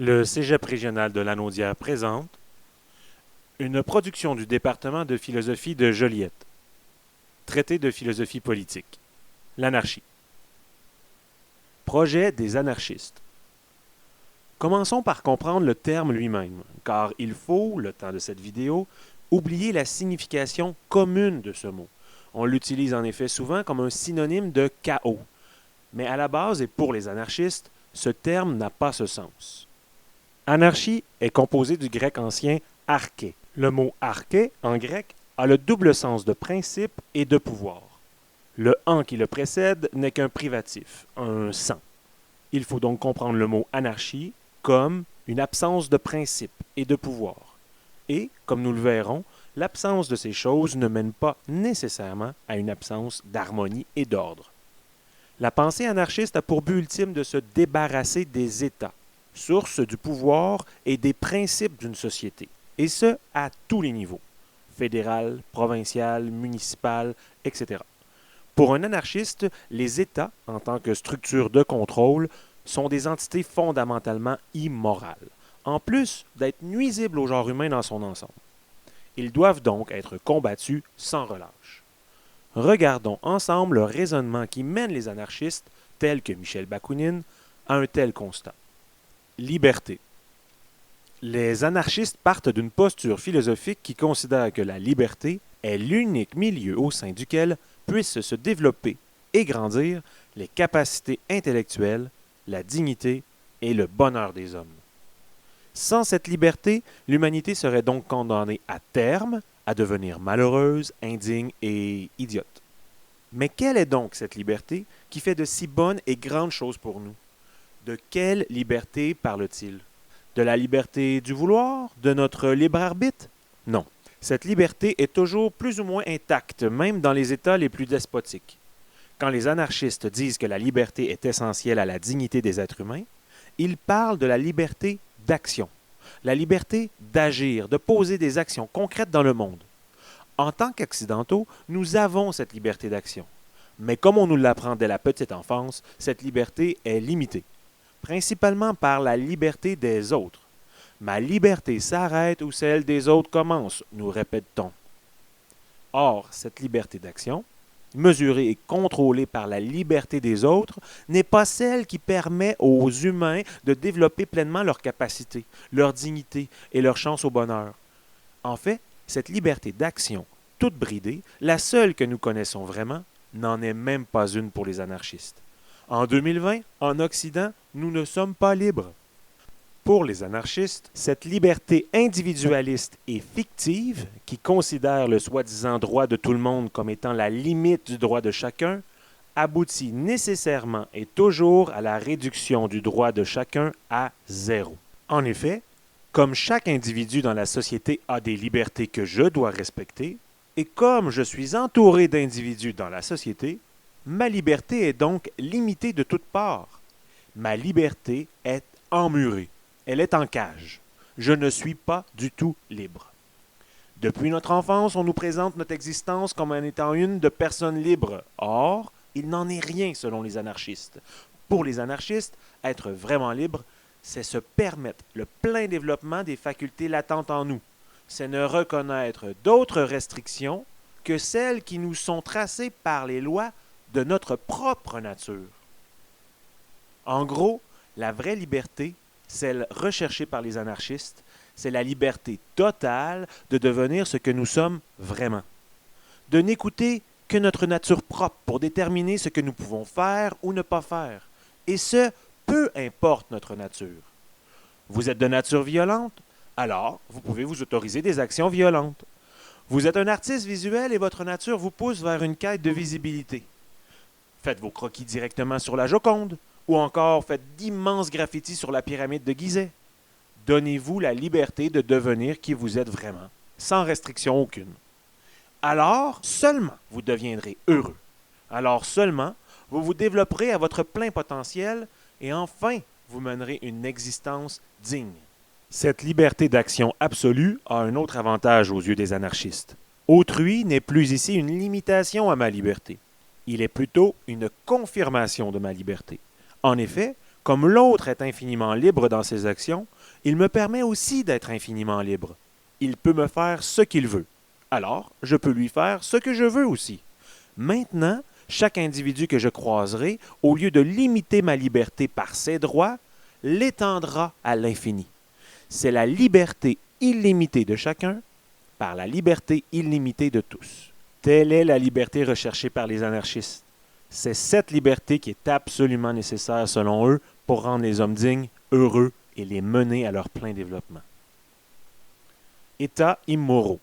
Le Cégep régional de Lanaudière présente une production du département de philosophie de Joliette. Traité de philosophie politique. L'anarchie. Projet des anarchistes. Commençons par comprendre le terme lui-même, car il faut, le temps de cette vidéo, oublier la signification commune de ce mot. On l'utilise en effet souvent comme un synonyme de chaos. Mais à la base et pour les anarchistes, ce terme n'a pas ce sens. Anarchie est composé du grec ancien arché. Le mot arché, en grec, a le double sens de principe et de pouvoir. Le en qui le précède n'est qu'un privatif, un sans. Il faut donc comprendre le mot anarchie comme une absence de principe et de pouvoir. Et, comme nous le verrons, l'absence de ces choses ne mène pas nécessairement à une absence d'harmonie et d'ordre. La pensée anarchiste a pour but ultime de se débarrasser des États, source du pouvoir et des principes d'une société, et ce, à tous les niveaux, fédéral, provincial, municipal, etc. Pour un anarchiste, les États, en tant que structure de contrôle, sont des entités fondamentalement immorales, en plus d'être nuisibles au genre humain dans son ensemble. Ils doivent donc être combattus sans relâche. Regardons ensemble le raisonnement qui mène les anarchistes, tels que Michel Bakounine, à un tel constat. Liberté. Les anarchistes partent d'une posture philosophique qui considère que la liberté est l'unique milieu au sein duquel puissent se développer et grandir les capacités intellectuelles, la dignité et le bonheur des hommes. Sans cette liberté, l'humanité serait donc condamnée à terme à devenir malheureuse, indigne et idiote. Mais quelle est donc cette liberté qui fait de si bonnes et grandes choses pour nous? De quelle liberté parle-t-il? De la liberté du vouloir? De notre libre arbitre? Non. Cette liberté est toujours plus ou moins intacte, même dans les États les plus despotiques. Quand les anarchistes disent que la liberté est essentielle à la dignité des êtres humains, ils parlent de la liberté d'action, la liberté d'agir, de poser des actions concrètes dans le monde. En tant qu'occidentaux, nous avons cette liberté d'action. Mais comme on nous l'apprend dès la petite enfance, cette liberté est limitée, principalement par la liberté des autres. Ma liberté s'arrête où celle des autres commence, nous répète-t-on. Or, cette liberté d'action, mesurée et contrôlée par la liberté des autres, n'est pas celle qui permet aux humains de développer pleinement leurs capacités, leur dignité et leur chance au bonheur. En fait, cette liberté d'action, toute bridée, la seule que nous connaissons vraiment, n'en est même pas une pour les anarchistes. En 2020, en Occident, nous ne sommes pas libres. Pour les anarchistes, cette liberté individualiste et fictive, qui considère le soi-disant droit de tout le monde comme étant la limite du droit de chacun, aboutit nécessairement et toujours à la réduction du droit de chacun à zéro. En effet, comme chaque individu dans la société a des libertés que je dois respecter, et comme je suis entouré d'individus dans la société, ma liberté est donc limitée de toutes parts. Ma liberté est emmurée. Elle est en cage. Je ne suis pas du tout libre. Depuis notre enfance, on nous présente notre existence comme en étant une de personnes libres. Or, il n'en est rien selon les anarchistes. Pour les anarchistes, être vraiment libre, c'est se permettre le plein développement des facultés latentes en nous. C'est ne reconnaître d'autres restrictions que celles qui nous sont tracées par les lois de notre propre nature. En gros, la vraie liberté, celle recherchée par les anarchistes, c'est la liberté totale de devenir ce que nous sommes vraiment. De n'écouter que notre nature propre pour déterminer ce que nous pouvons faire ou ne pas faire. Et ce, peu importe notre nature. Vous êtes de nature violente? Alors, vous pouvez vous autoriser des actions violentes. Vous êtes un artiste visuel et votre nature vous pousse vers une quête de visibilité. Faites vos croquis directement sur la Joconde. Ou encore, faites d'immenses graffitis sur la pyramide de Gizeh. Donnez-vous la liberté de devenir qui vous êtes vraiment, sans restriction aucune. Alors seulement vous deviendrez heureux. Alors seulement vous vous développerez à votre plein potentiel et enfin vous mènerez une existence digne. Cette liberté d'action absolue a un autre avantage aux yeux des anarchistes. Autrui n'est plus ici une limitation à ma liberté. Il est plutôt une confirmation de ma liberté. En effet, Comme l'autre est infiniment libre dans ses actions, il me permet aussi d'être infiniment libre. Il peut me faire ce qu'il veut. Alors, je peux lui faire ce que je veux aussi. Maintenant, chaque individu que je croiserai, au lieu de limiter ma liberté par ses droits, l'étendra à l'infini. C'est la liberté illimitée de chacun par la liberté illimitée de tous. Telle est la liberté recherchée par les anarchistes. C'est cette liberté qui est absolument nécessaire, selon eux, pour rendre les hommes dignes, heureux et les mener à leur plein développement. États immoraux.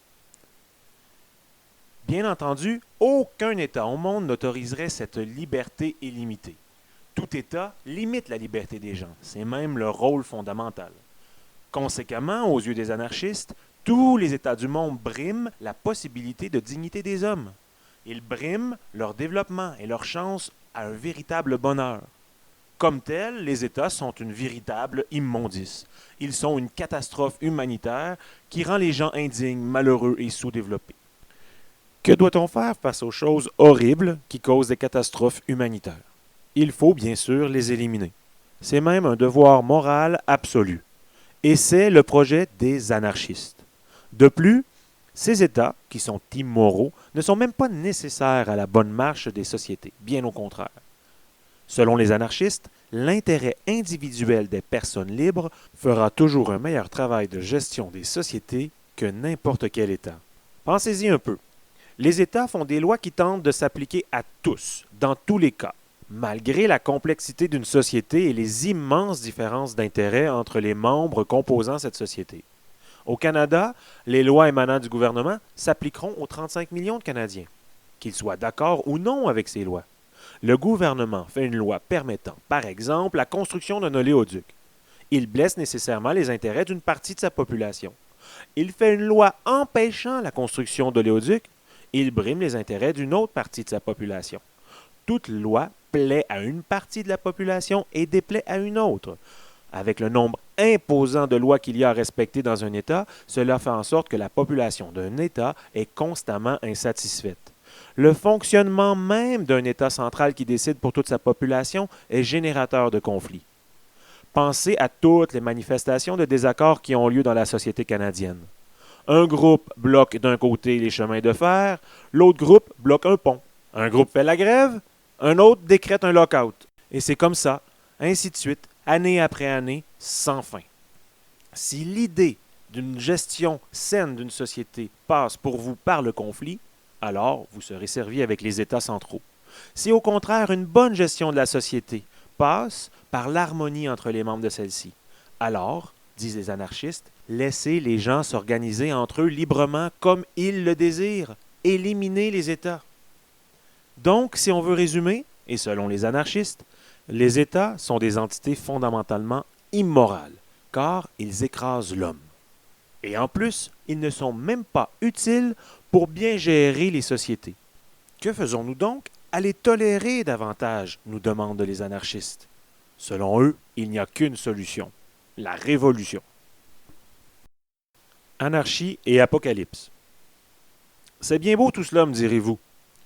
Bien entendu, aucun État au monde n'autoriserait cette liberté illimitée. Tout État limite la liberté des gens, c'est même leur rôle fondamental. Conséquemment, aux yeux des anarchistes, tous les États du monde briment la possibilité de dignité des hommes. Ils briment leur développement et leur chance à un véritable bonheur. Comme tels, les États sont une véritable immondice. Ils sont une catastrophe humanitaire qui rend les gens indignes, malheureux et sous-développés. Que doit-on faire face aux choses horribles qui causent des catastrophes humanitaires? Il faut bien sûr les éliminer. C'est même un devoir moral absolu. Et c'est le projet des anarchistes. De plus, ces États, qui sont immoraux, ne sont même pas nécessaires à la bonne marche des sociétés, bien au contraire. Selon les anarchistes, l'intérêt individuel des personnes libres fera toujours un meilleur travail de gestion des sociétés que n'importe quel État. Pensez-y un peu. Les États font des lois qui tentent de s'appliquer à tous, dans tous les cas, malgré la complexité d'une société et les immenses différences d'intérêts entre les membres composant cette société. Au Canada, les lois émanant du gouvernement s'appliqueront aux 35 millions de Canadiens, qu'ils soient d'accord ou non avec ces lois. Le gouvernement fait une loi permettant, par exemple, la construction d'un oléoduc. Il blesse nécessairement les intérêts d'une partie de sa population. Il fait une loi empêchant la construction d'oléoducs. Il brime les intérêts d'une autre partie de sa population. Toute loi plaît à une partie de la population et déplaît à une autre. Avec le nombre imposant de lois qu'il y a à respecter dans un État, cela fait en sorte que la population d'un État est constamment insatisfaite. Le fonctionnement même d'un État central qui décide pour toute sa population est générateur de conflits. Pensez à toutes les manifestations de désaccord qui ont lieu dans la société canadienne. Un groupe bloque d'un côté les chemins de fer, l'autre groupe bloque un pont. Un groupe fait la grève, un autre décrète un lock-out. Et c'est comme ça, ainsi de suite, année après année, sans fin. Si l'idée d'une gestion saine d'une société passe pour vous par le conflit, alors vous serez servi avec les États centraux. Si au contraire une bonne gestion de la société passe par l'harmonie entre les membres de celle-ci, alors, disent les anarchistes, laissez les gens s'organiser entre eux librement comme ils le désirent, éliminez les États. Donc, si on veut résumer, et selon les anarchistes, les États sont des entités fondamentalement immorales, car ils écrasent l'homme. Et en plus, ils ne sont même pas utiles pour bien gérer les sociétés. Que faisons-nous donc à les tolérer davantage, nous demandent les anarchistes. Selon eux, il n'y a qu'une solution, la révolution. Anarchie et apocalypse. C'est bien beau tout cela, me direz-vous.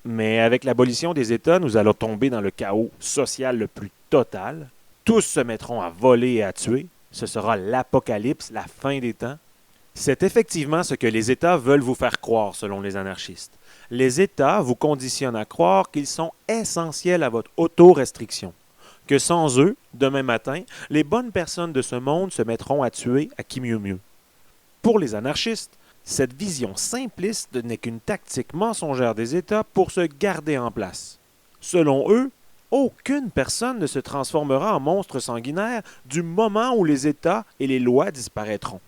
Mais avec l'abolition des États, nous allons tomber dans le chaos social le plus total. Tous se mettront à voler et à tuer. Ce sera l'apocalypse, la fin des temps. C'est effectivement ce que les États veulent vous faire croire, selon les anarchistes. Les États vous conditionnent à croire qu'ils sont essentiels à votre auto-restriction. Que sans eux, demain matin, les bonnes personnes de ce monde se mettront à tuer à qui mieux mieux. Pour les anarchistes, cette vision simpliste n'est qu'une tactique mensongère des États pour se garder en place. Selon eux, aucune personne ne se transformera en monstre sanguinaire du moment où les États et les lois disparaîtront.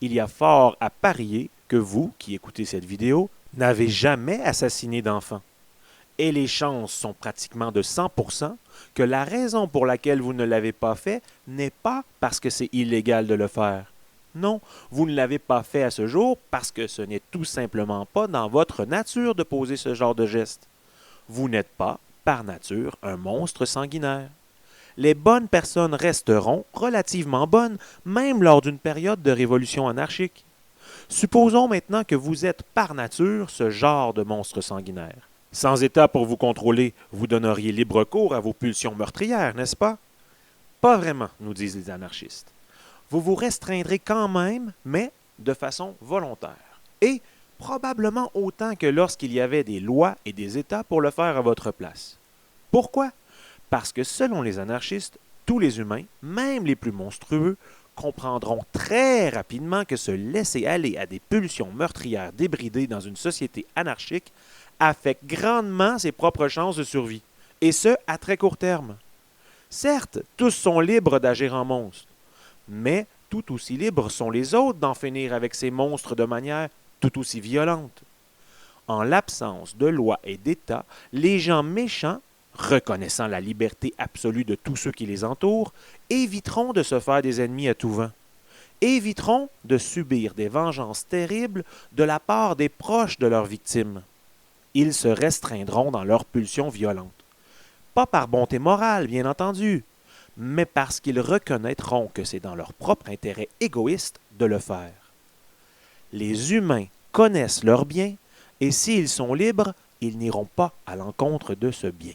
Il y a fort à parier que vous, qui écoutez cette vidéo, n'avez jamais assassiné d'enfant. Et les chances sont pratiquement de 100% que la raison pour laquelle vous ne l'avez pas fait n'est pas parce que c'est illégal de le faire. Non, vous ne l'avez pas fait à ce jour parce que ce n'est tout simplement pas dans votre nature de poser ce genre de geste. Vous n'êtes pas, par nature, un monstre sanguinaire. Les bonnes personnes resteront relativement bonnes, même lors d'une période de révolution anarchique. Supposons maintenant que vous êtes par nature ce genre de monstre sanguinaire. Sans État pour vous contrôler, vous donneriez libre cours à vos pulsions meurtrières, n'est-ce pas? Pas vraiment, nous disent les anarchistes. Vous vous restreindrez quand même, mais de façon volontaire. Et probablement autant que lorsqu'il y avait des lois et des États pour le faire à votre place. Pourquoi? Parce que selon les anarchistes, tous les humains, même les plus monstrueux, comprendront très rapidement que se laisser aller à des pulsions meurtrières débridées dans une société anarchique affecte grandement ses propres chances de survie, et ce, à très court terme. Certes, tous sont libres d'agir en monstres, mais tout aussi libres sont les autres d'en finir avec ces monstres de manière tout aussi violente. En l'absence de loi et d'État, les gens méchants, reconnaissant la liberté absolue de tous ceux qui les entourent, éviteront de se faire des ennemis à tout vent, éviteront de subir des vengeances terribles de la part des proches de leurs victimes. Ils se restreindront dans leurs pulsions violentes. Pas par bonté morale, bien entendu, mais parce qu'ils reconnaîtront que c'est dans leur propre intérêt égoïste de le faire. Les humains connaissent leur bien, et s'ils sont libres, ils n'iront pas à l'encontre de ce bien.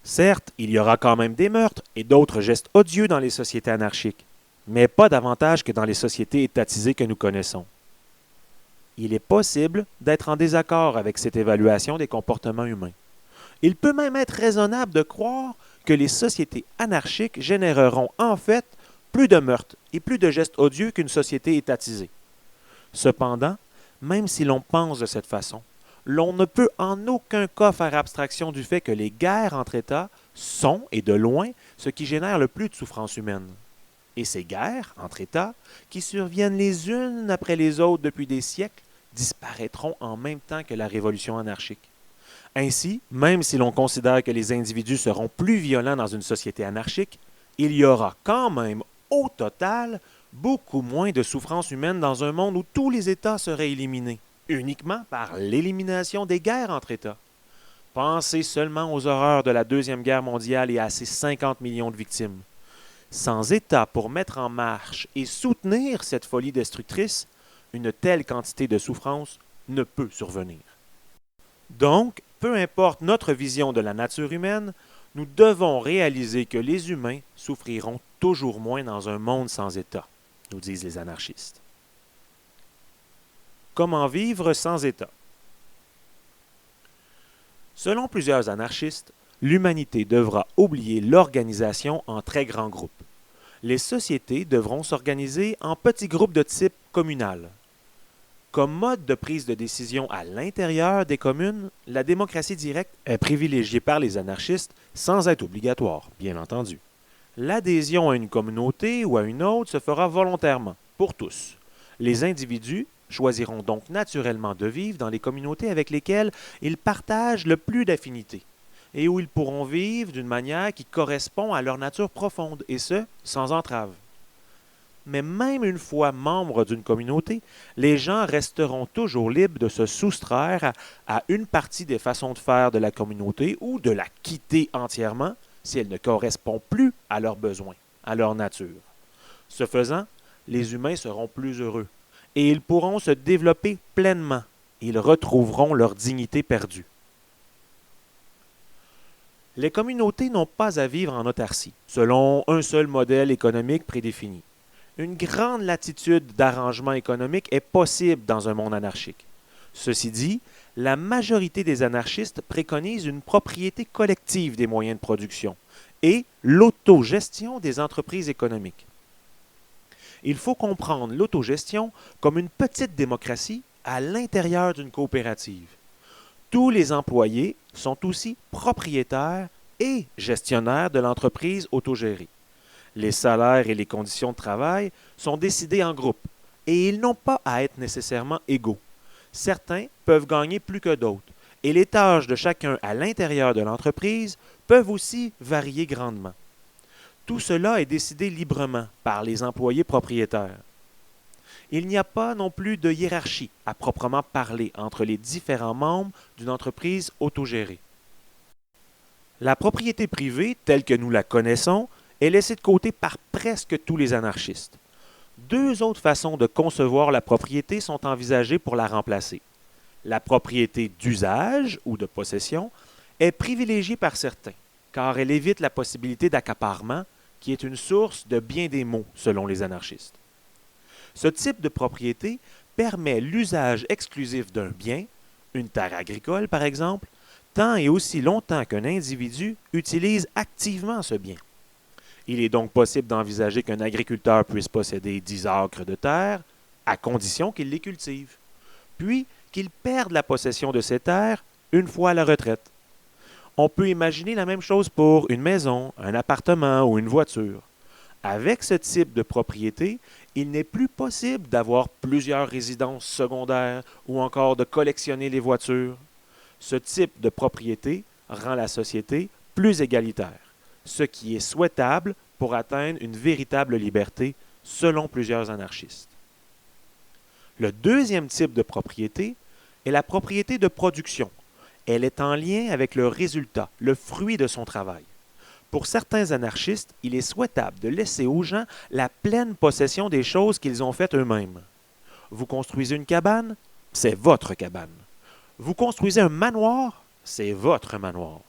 Certes, il y aura quand même des meurtres et d'autres gestes odieux dans les sociétés anarchiques, mais pas davantage que dans les sociétés étatisées que nous connaissons. Il est possible d'être en désaccord avec cette évaluation des comportements humains. Il peut même être raisonnable de croire que les sociétés anarchiques généreront en fait plus de meurtres et plus de gestes odieux qu'une société étatisée. Cependant, même si l'on pense de cette façon, l'on ne peut en aucun cas faire abstraction du fait que les guerres entre États sont, et de loin, ce qui génère le plus de souffrance humaine. Et ces guerres entre États, qui surviennent les unes après les autres depuis des siècles, disparaîtront en même temps que la révolution anarchique. Ainsi, même si l'on considère que les individus seront plus violents dans une société anarchique, il y aura quand même, au total, beaucoup moins de souffrance humaine dans un monde où tous les États seraient éliminés, uniquement par l'élimination des guerres entre États. Pensez seulement aux horreurs de la Deuxième Guerre mondiale et à ses 50 millions de victimes. Sans État pour mettre en marche et soutenir cette folie destructrice, une telle quantité de souffrance ne peut survenir. Donc, peu importe notre vision de la nature humaine, nous devons réaliser que les humains souffriront toujours moins dans un monde sans État, nous disent les anarchistes. Comment vivre sans État? Selon plusieurs anarchistes, l'humanité devra oublier l'organisation en très grands groupes. Les sociétés devront s'organiser en petits groupes de type communal. Comme mode de prise de décision à l'intérieur des communes, la démocratie directe est privilégiée par les anarchistes sans être obligatoire, bien entendu. L'adhésion à une communauté ou à une autre se fera volontairement, pour tous. Les individus choisiront donc naturellement de vivre dans les communautés avec lesquelles ils partagent le plus d'affinités et où ils pourront vivre d'une manière qui correspond à leur nature profonde, et ce, sans entrave. Mais même une fois membres d'une communauté, les gens resteront toujours libres de se soustraire à une partie des façons de faire de la communauté ou de la quitter entièrement si elle ne correspond plus à leurs besoins, à leur nature. Ce faisant, les humains seront plus heureux et ils pourront se développer pleinement. Ils retrouveront leur dignité perdue. Les communautés n'ont pas à vivre en autarcie, selon un seul modèle économique prédéfini. Une grande latitude d'arrangement économique est possible dans un monde anarchique. Ceci dit, la majorité des anarchistes préconisent une propriété collective des moyens de production et l'autogestion des entreprises économiques. Il faut comprendre l'autogestion comme une petite démocratie à l'intérieur d'une coopérative. Tous les employés sont aussi propriétaires et gestionnaires de l'entreprise autogérée. Les salaires et les conditions de travail sont décidés en groupe et ils n'ont pas à être nécessairement égaux. Certains peuvent gagner plus que d'autres et les tâches de chacun à l'intérieur de l'entreprise peuvent aussi varier grandement. Tout cela est décidé librement par les employés propriétaires. Il n'y a pas non plus de hiérarchie à proprement parler entre les différents membres d'une entreprise autogérée. La propriété privée, telle que nous la connaissons, est laissée de côté par presque tous les anarchistes. Deux autres façons de concevoir la propriété sont envisagées pour la remplacer. La propriété d'usage ou de possession est privilégiée par certains, car elle évite la possibilité d'accaparement, qui est une source de bien des maux selon les anarchistes. Ce type de propriété permet l'usage exclusif d'un bien, une terre agricole par exemple, tant et aussi longtemps qu'un individu utilise activement ce bien. Il est donc possible d'envisager qu'un agriculteur puisse posséder 10 acres de terre, à condition qu'il les cultive, puis qu'il perde la possession de ces terres une fois à la retraite. On peut imaginer la même chose pour une maison, un appartement ou une voiture. Avec ce type de propriété, il n'est plus possible d'avoir plusieurs résidences secondaires ou encore de collectionner les voitures. Ce type de propriété rend la société plus égalitaire, ce qui est souhaitable pour atteindre une véritable liberté selon plusieurs anarchistes. Le deuxième type de propriété est la propriété de production. Elle est en lien avec le résultat, le fruit de son travail. Pour certains anarchistes, il est souhaitable de laisser aux gens la pleine possession des choses qu'ils ont faites eux-mêmes. Vous construisez une cabane, c'est votre cabane. Vous construisez un manoir, c'est votre manoir.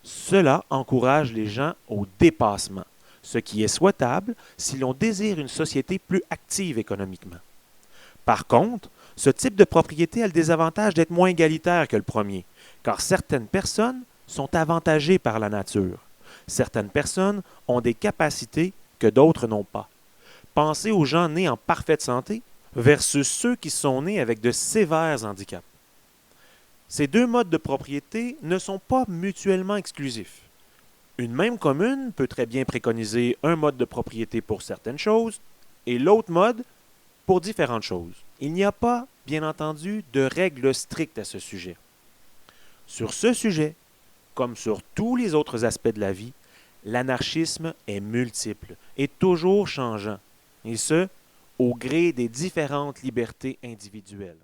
Cela encourage les gens au dépassement, ce qui est souhaitable si l'on désire une société plus active économiquement. Par contre, ce type de propriété a le désavantage d'être moins égalitaire que le premier, car certaines personnes sont avantagées par la nature. Certaines personnes ont des capacités que d'autres n'ont pas. Pensez aux gens nés en parfaite santé versus ceux qui sont nés avec de sévères handicaps. Ces deux modes de propriété ne sont pas mutuellement exclusifs. Une même commune peut très bien préconiser un mode de propriété pour certaines choses et l'autre mode pour différentes choses. Il n'y a pas, bien entendu, de règles strictes à ce sujet. Sur ce sujet, comme sur tous les autres aspects de la vie, l'anarchisme est multiple et toujours changeant, et ce, au gré des différentes libertés individuelles.